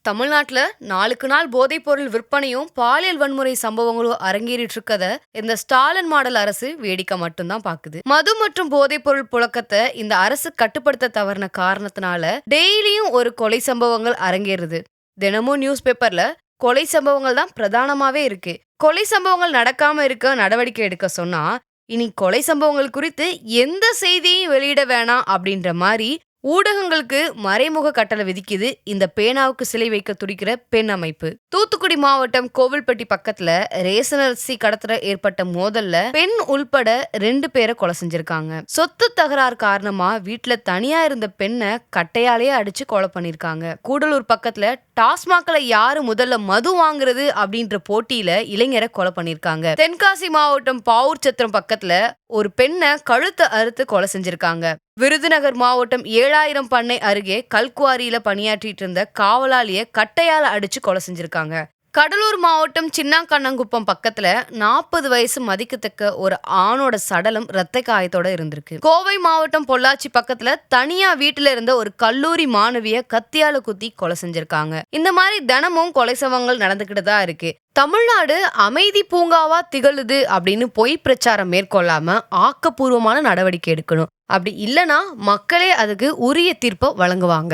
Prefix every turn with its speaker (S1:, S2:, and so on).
S1: தமிழ்நாட்டுல நாளுக்கு நாள் போதைப் பொருள் விற்பனையும் பாலியல் வன்முறை சம்பவங்களும் அரங்கேறிட்டு இருக்கத இந்த ஸ்டாலின் மாடல் அரசு வேடிக்கை மட்டும்தான் பாக்குது. மது மற்றும் போதைப் பொருள் புழக்கத்தை இந்த அரசு கட்டுப்படுத்த தவறின காரணத்தினால டெய்லியும் ஒரு கொலை சம்பவங்கள் அரங்கேறுது. தினமும் நியூஸ் பேப்பர்ல கொலை சம்பவங்கள் தான் பிரதானமாவே இருக்கு. கொலை சம்பவங்கள் நடக்காம இருக்க நடவடிக்கை எடுக்க சொன்னா இனி கொலை சம்பவங்கள் குறித்து எந்த செய்தியையும் வெளியிட வேணாம் அப்படின்ற மாதிரி ஊடகங்களுக்கு மறைமுக கட்டளை விதிக்குது இந்த பேனாவுக்கு சிலை வைக்க துடிக்கிற பெண் அமைப்பு. தூத்துக்குடி மாவட்டம் கோவில்பட்டி பக்கத்துல ரேஷன் அரிசி கடத்தல ஏற்பட்ட மோதல்ல பெண் உள்பட 2 பேரை கொலை செஞ்சிருக்காங்க. சொத்து தகராறு காரணமா வீட்டுல தனியா இருந்த பெண்ணை கட்டையாலேயே அடிச்சு கொலை பண்ணிருக்காங்க. கூடலூர் பக்கத்துல டாஸ்மாக்ல யாரு முதல்ல மது வாங்குறது அப்படின்ற போட்டியில இளைஞரை கொலை பண்ணிருக்காங்க. தென்காசி மாவட்டம் பாவூர் சத்திரம் பக்கத்துல ஒரு பெண்ணை கழுத்தை அறுத்து கொலை செஞ்சிருக்காங்க. விருதுநகர் மாவட்டம் 7000 பண்ணை அருகே கல்குவாரியில பணியாற்றிட்டு இருந்த காவலாளிய கட்டையால அடிச்சு கொலை செஞ்சிருக்காங்க. கடலூர் மாவட்டம் சின்னாக்கண்ணங்குப்பம் பக்கத்துல 40 வயசு மதிக்கத்தக்க ஒரு ஆணோட சடலம் இரத்த காயத்தோட இருந்திருக்கு. கோவை மாவட்டம் பொள்ளாச்சி பக்கத்துல தனியா வீட்டுல இருந்த ஒரு கல்லூரி மாணவிய கத்தியால குத்தி கொலை செஞ்சிருக்காங்க. இந்த மாதிரி தினமும் கொலை சம்பவங்கள் நடந்துகிட்டு தான் இருக்கு. தமிழ்நாடு அமைதி பூங்காவா திகழுது அப்படின்னு பொய் பிரச்சாரம் மேற்கொள்ளாம ஆக்கப்பூர்வமான நடவடிக்கை எடுக்கணும். அப்படி இல்லனா மக்களே அதுக்கு உரிய தீர்ப்பை வழங்குவாங்க.